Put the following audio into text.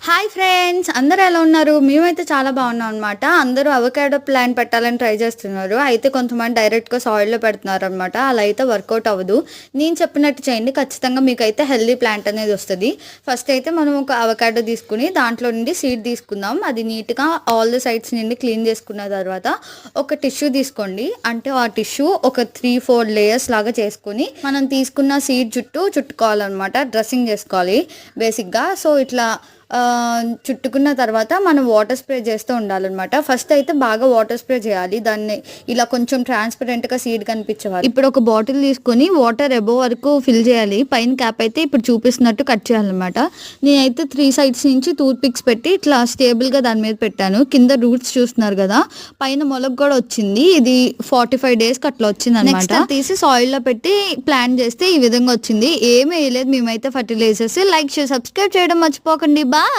Hi friends, అందరూ ఎలా ఉన్నారు? మేమైతే చాలా బాగున్నాం అనమాట. అందరూ అవకాడో ప్లాంట్ పెట్టాలని ట్రై చేస్తున్నారు. అయితే కొంతమంది డైరెక్ట్గా సాయిల్లో పెడుతున్నారు అనమాట. అలా అయితే వర్కౌట్ అవ్వదు. నేను చెప్పినట్టు చేయండి, ఖచ్చితంగా మీకైతే హెల్దీ ప్లాంట్ అనేది వస్తుంది. ఫస్ట్ అయితే మనం ఒక అవకాడో తీసుకుని దాంట్లో నుండి సీడ్ తీసుకుందాం. అది నీట్గా ఆల్ ద సైడ్స్ నుండి క్లీన్ చేసుకున్న తర్వాత ఒక టిష్యూ తీసుకోండి. అంటే ఆ టిష్యూ ఒక 3-4 లేయర్స్ లాగా చేసుకుని మనం తీసుకున్న సీడ్ చుట్టూ చుట్టుకోవాలన్నమాట. డ్రెస్సింగ్ చేసుకోవాలి బేసిక్గా. సో ఇట్లా చుట్టుకున్న తర్వాత మనం వాటర్ స్ప్రే చేస్తూ ఉండాలన్నమాట. ఫస్ట్ అయితే బాగా వాటర్ స్ప్రే చేయాలి. దాన్ని ఇలా కొంచెం ట్రాన్స్పరెంట్గా సీడ్ కనిపించేవారు. ఇప్పుడు ఒక బాటిల్ తీసుకొని వాటర్ అబోవ్ వరకు ఫిల్ చేయాలి. పైన క్యాప్ అయితే ఇప్పుడు చూపిస్తున్నట్టు కట్ చేయాలన్నమాట. నేనైతే 3 సైడ్స్ నుంచి టూత్ పిక్స్ పెట్టి ఇట్లా స్టేబుల్గా దాని మీద పెట్టాను. కింద రూట్స్ చూస్తున్నారు కదా, పైన మొలక కూడా వచ్చింది. ఇది 45 డేస్కి అట్లా వచ్చింది అనమాట. తీసి సాయిల్లో పెట్టి ప్లాంట్ చేస్తే ఈ విధంగా వచ్చింది. ఏమీ వేయలేదు మేమైతే ఫర్టిలైజర్స్. లైక్ షేర్ సబ్స్క్రైబ్ చేయడం మర్చిపోకండి.